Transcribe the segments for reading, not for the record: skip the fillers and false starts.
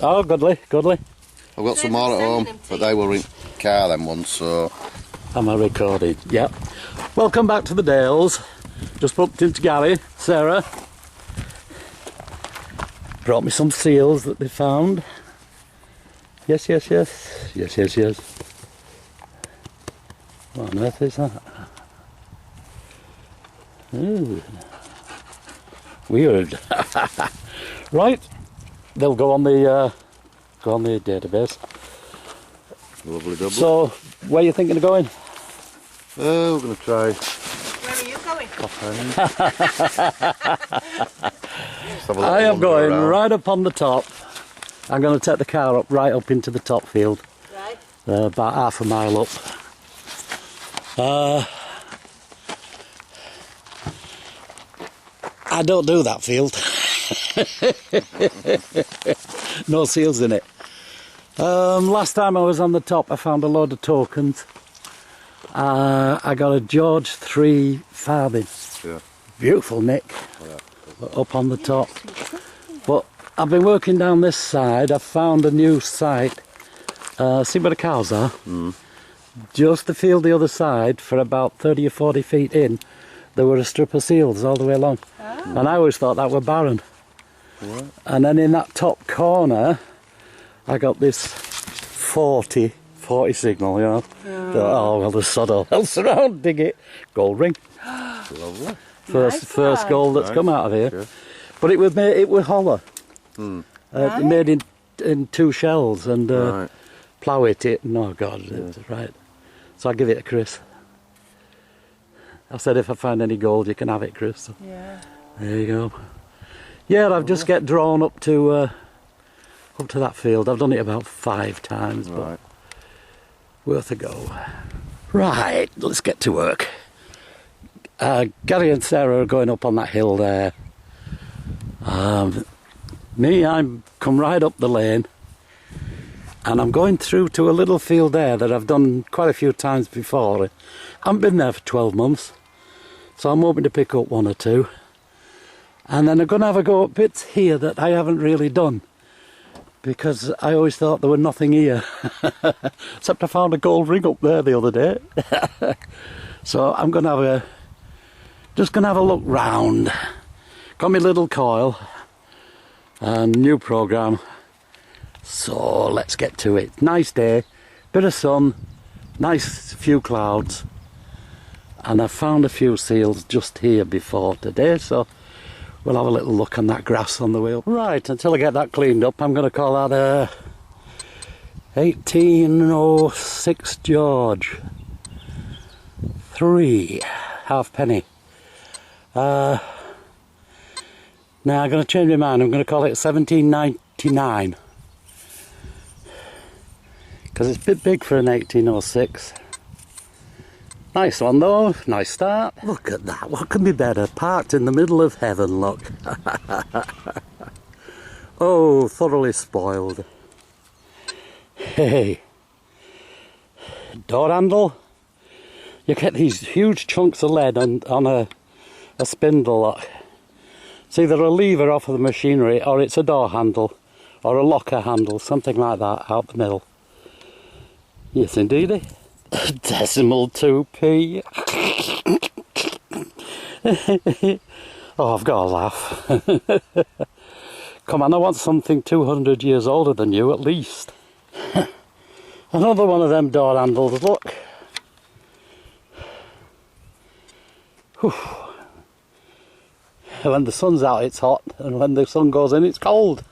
Oh, goodly, goodly. I've got some more at home, but they were in car them ones, so... Am I recording? Yep. Welcome back to the Dales. Just bumped into Gary, Sarah. Brought me some seals that they found. Yes, yes, yes. Yes, yes, yes. What on earth is that? Ooh. Weird. Right. They'll go on the database. Lovely double. So, where are you thinking of going? We're going to try... Where are you going? I am going right up on the top. I'm going to take the car up right up into the top field. Right. About half a mile up. I don't do that field. No seals in it. Last time I was on the top I found a load of tokens. I got a George 3 farthing. Yeah. Beautiful nick. Yeah. Up on the top. But I've been working down this side. I've found a new site. See where the cows are? Mm. Just the field the other side, for about 30 or 40 feet in, there were a strip of seals all the way along. Oh. And I always thought that were barren. What? And then in that top corner I got this 40 signal, you know. Oh well, the sod all else around, dig it. Gold ring. Lovely. First gold that's come out of here. Sure. But it was hollow. Mm. Right. Made in two shells and right. Plough it. Oh God, it's right. So I give it to Chris. I said if I find any gold you can have it, Chris. So yeah. There you go. Yeah, I've just get drawn up to that field. I've done it about 5 times, but right. Worth a go. Right, let's get to work. Gary and Sarah are going up on that hill there. Me, I'm come right up the lane, and I'm going through to a little field there that I've done quite a few times before. I haven't been there for 12 months, so I'm hoping to pick up 1 or 2. And then I'm going to have a go at bits here that I haven't really done, because I always thought there was nothing here. Except I found a gold ring up there the other day. So I'm going to have a look round. Got my little coil and new program. So let's get to it. Nice day, bit of sun, nice few clouds, and I found a few seals just here before today, so we'll have a little look on that grass on the way up. Right, until I get that cleaned up, I'm going to call that 1806 George 3 halfpenny. Now I'm going to change my mind. I'm going to call it 1799 because it's a bit big for an 1806. Nice one though, nice start. Look at that, what can be better? Parked in the middle of heaven, look. Oh, thoroughly spoiled. Hey. Door handle. You get these huge chunks of lead on a spindle. Look. It's either a lever off of the machinery, or it's a door handle, or a locker handle, something like that, out the middle. Yes indeedy. Decimal 2p. Oh, I've got a laugh. Come on, I want something 200 years older than you at least. Another one of them door handles, look. Whew. When the sun's out it's hot, and when the sun goes in it's cold.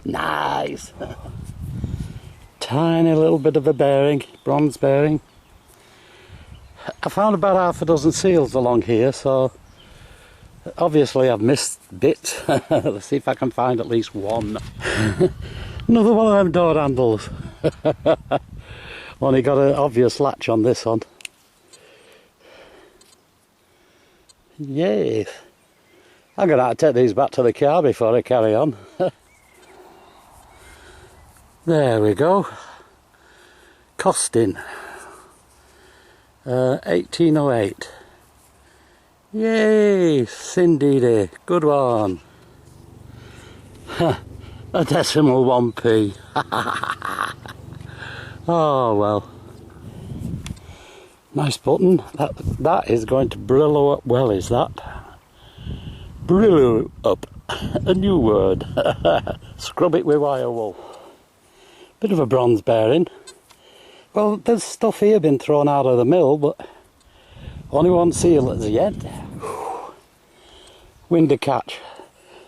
Nice. Tiny little bit of a bearing, bronze bearing. I found about half a dozen seals along here, so obviously I've missed bits. Let's see if I can find at least one. Another one of them door handles. Only got an obvious latch on this one. Yes. I'm going to have to take these back to the car before I carry on. There we go. Costing 1808. Yay, indeedy. Good one. A decimal 1p. Oh well. Nice button. That is going to brillo up well, is that? Brillo up. A new word. Scrub it with wire wool. Bit of a bronze bearing. Well, there's stuff here been thrown out of the mill, but only one seal as yet. Windy catch.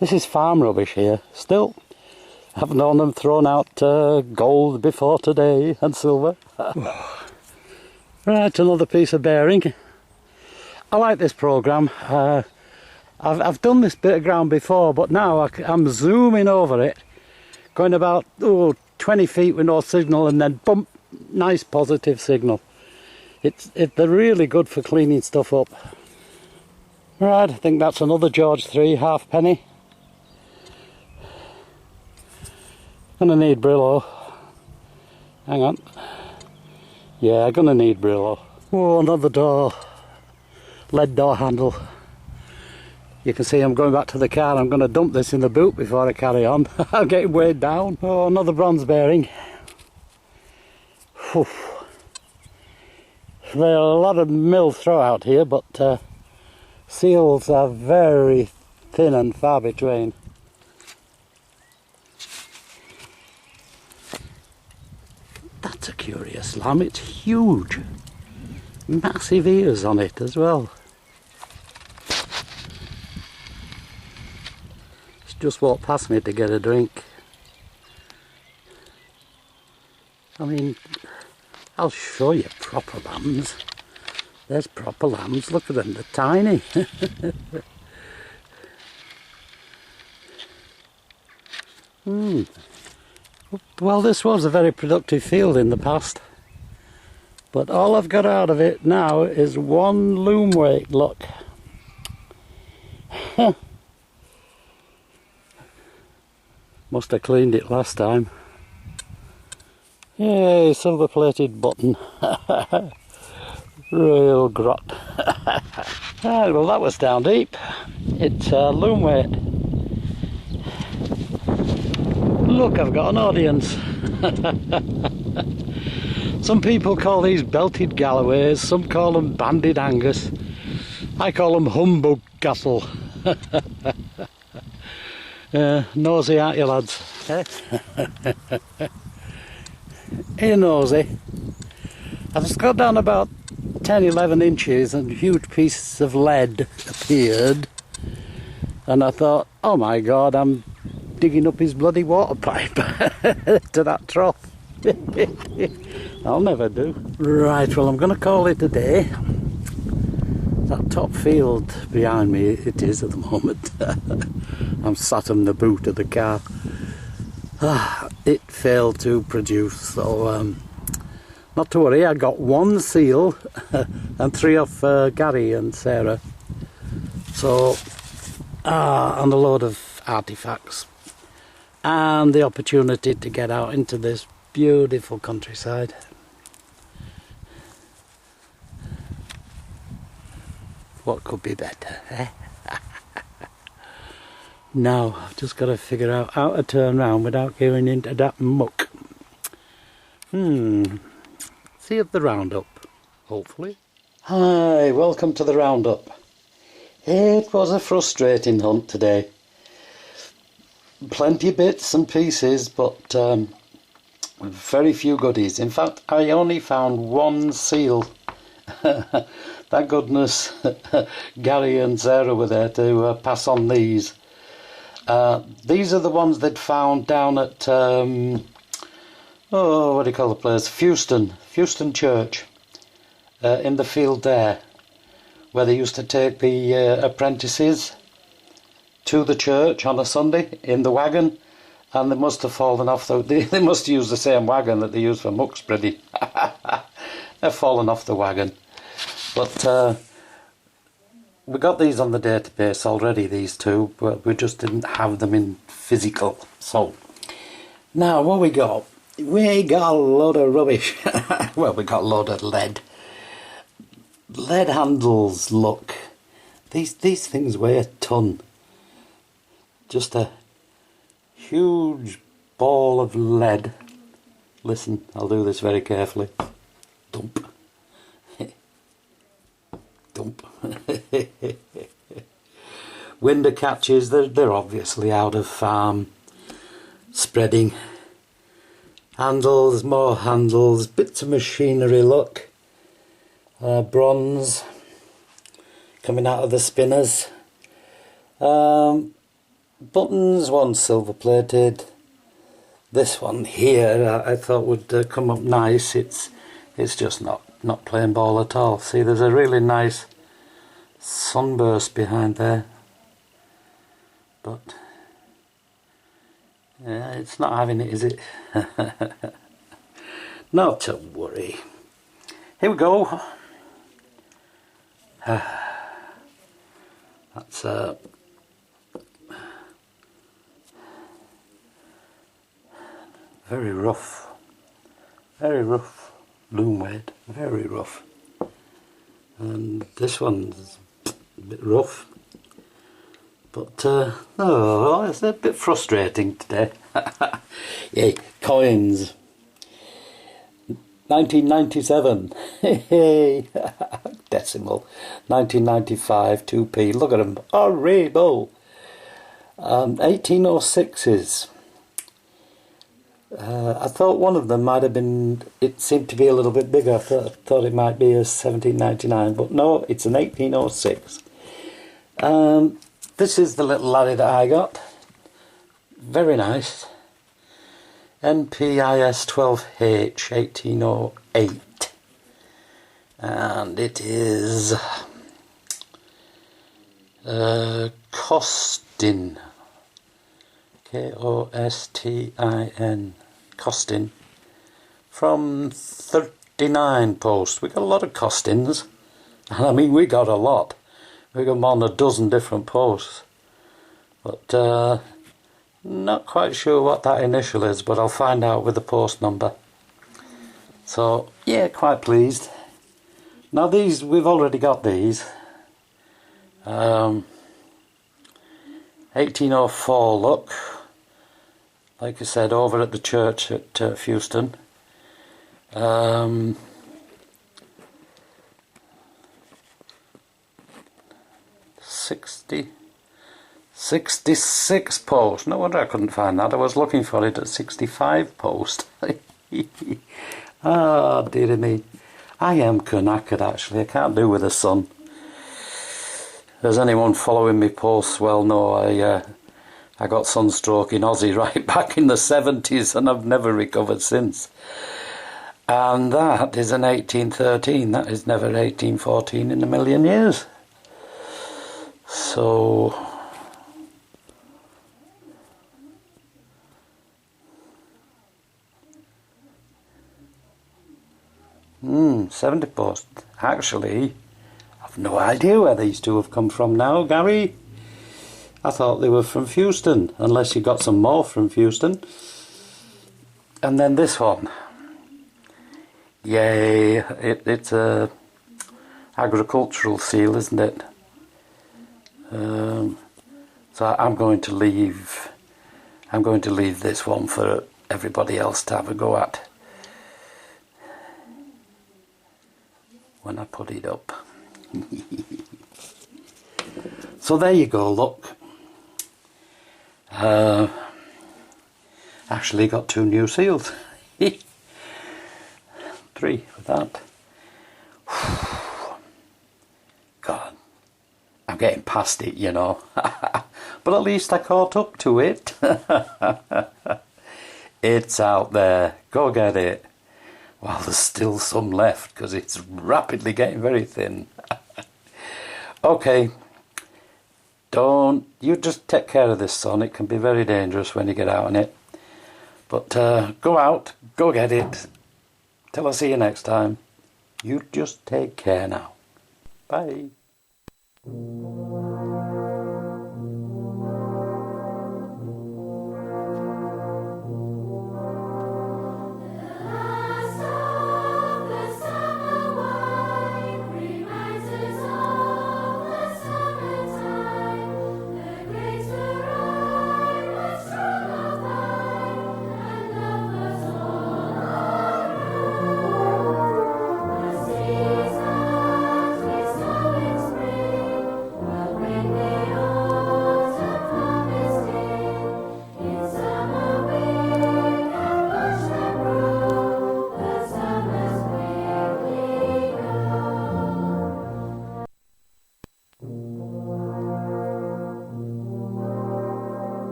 This is farm rubbish here. Still, haven't known them thrown out gold before today and silver. Right, another piece of bearing. I like this programme. I've done this bit of ground before, but now I'm zooming over it, going about 20 feet with no signal, and then bump, nice positive signal. They're really good for cleaning stuff up. Right, I think that's another George 3 halfpenny. Gonna need Brillo. Hang on. Yeah, gonna need Brillo. Oh, another door. Lead door handle. You can see I'm going back to the car. I'm going to dump this in the boot before I carry on. I'm getting weighed down. Oh, another bronze bearing. Whew. There are a lot of mill throwout here, but seals are very thin and far between. That's a curious lamb. It's huge. Massive ears on it as well. Just walked past me to get a drink. I mean, I'll show you proper lambs. There's proper lambs. Look at them, they're tiny. Well, this was a very productive field in the past, but all I've got out of it now is one loom weight. Look. Must have cleaned it last time. Yay, silver plated button. Real grot. Right, well, that was down deep. It's loom weight. Look, I've got an audience. Some people call these belted Galloways, some call them banded Angus. I call them Humbug cattle. Nosy, aren't you, lads? Eh? Are you nosy? I've just got down about 10-11 inches and huge pieces of lead appeared, and I thought, oh my god, I'm digging up his bloody water pipe to that trough. I'll never do. Right, well, I'm going to call it a day. That top field behind me, it is at the moment. I'm sat in the boot of the car. It failed to produce, so not to worry. I got one seal and 3 off Gary and Sarah. So, and a load of artifacts. And the opportunity to get out into this beautiful countryside. What could be better, eh? Now, I've just got to figure out how to turn around without going into that muck. See you at the roundup, hopefully. Hi, welcome to the roundup. It was a frustrating hunt today. Plenty of bits and pieces, but very few goodies. In fact, I only found one seal. Thank goodness Gary and Sarah were there to pass on these. These are the ones they'd found down at, what do you call the place? Fewston Church, in the field there, where they used to take the apprentices to the church on a Sunday in the wagon, and they must have fallen off they must use the same wagon that they use for muck spreading. They've fallen off the wagon. But we got these on the database already, these two, but we just didn't have them in physical. So now what we got? We got a load of rubbish. Well, we got a load of lead. Lead handles, look. These things weigh a ton. Just a huge ball of lead. Listen, I'll do this very carefully. Dump. Dump. Window catches, they're obviously out of spreading. Handles, more handles, bits of machinery, look. Bronze coming out of the spinners. Buttons, one silver plated. This one here I thought would come up nice. It's just not plain ball at all. See, there's a really nice sunburst behind there, but yeah, it's not having it, is it? Not to worry. Here we go. That's very rough loom weight, very rough. And this one's a bit rough, but oh, it's a bit frustrating today. Yeah, coins. 1997, decimal. 1995, 2p. Look at them, horrible. 1806s. I thought one of them might have been, it seemed to be a little bit bigger. I thought it might be a 1799, but no, it's an 1806. This is the little laddie that I got. Very nice. NPIS 12H 1808. And it is Costin. K-O-S-T-I-N. Costin. From 39 posts. We got a lot of Costins. I mean, we got a lot. We got more than a dozen different posts. But not quite sure what that initial is, but I'll find out with the post number. So yeah, quite pleased. Now these, we've already got these. 1804 look. Like I said, over at the church at Fewston. 66 post. No wonder I couldn't find that. I was looking for it at 65 post. Ah, dear me. I am knackered actually. I can't do with the sun. As anyone following me posts well know, I got sunstroke in Aussie right back in the 70s and I've never recovered since. And that is an 1813. That is never 1814 in a million years. So 70 post. Actually, I've no idea where these two have come from now, Gary. I thought they were from Fewston, unless you got some more from Fewston. And then this one. Yay, it's a agricultural seal, isn't it? So I'm going to leave this one for everybody else to have a go at when I put it up. So there you go, look. Actually got 2 new seals. 3 with that. God, I'm getting past it, you know. But at least I caught up to it. It's out there. Go get it. Well, there's still some left because it's rapidly getting very thin. Okay. You just take care of this sun. It can be very dangerous when you get out on it. But go out, go get it. Till I see you next time. You just take care now. Bye.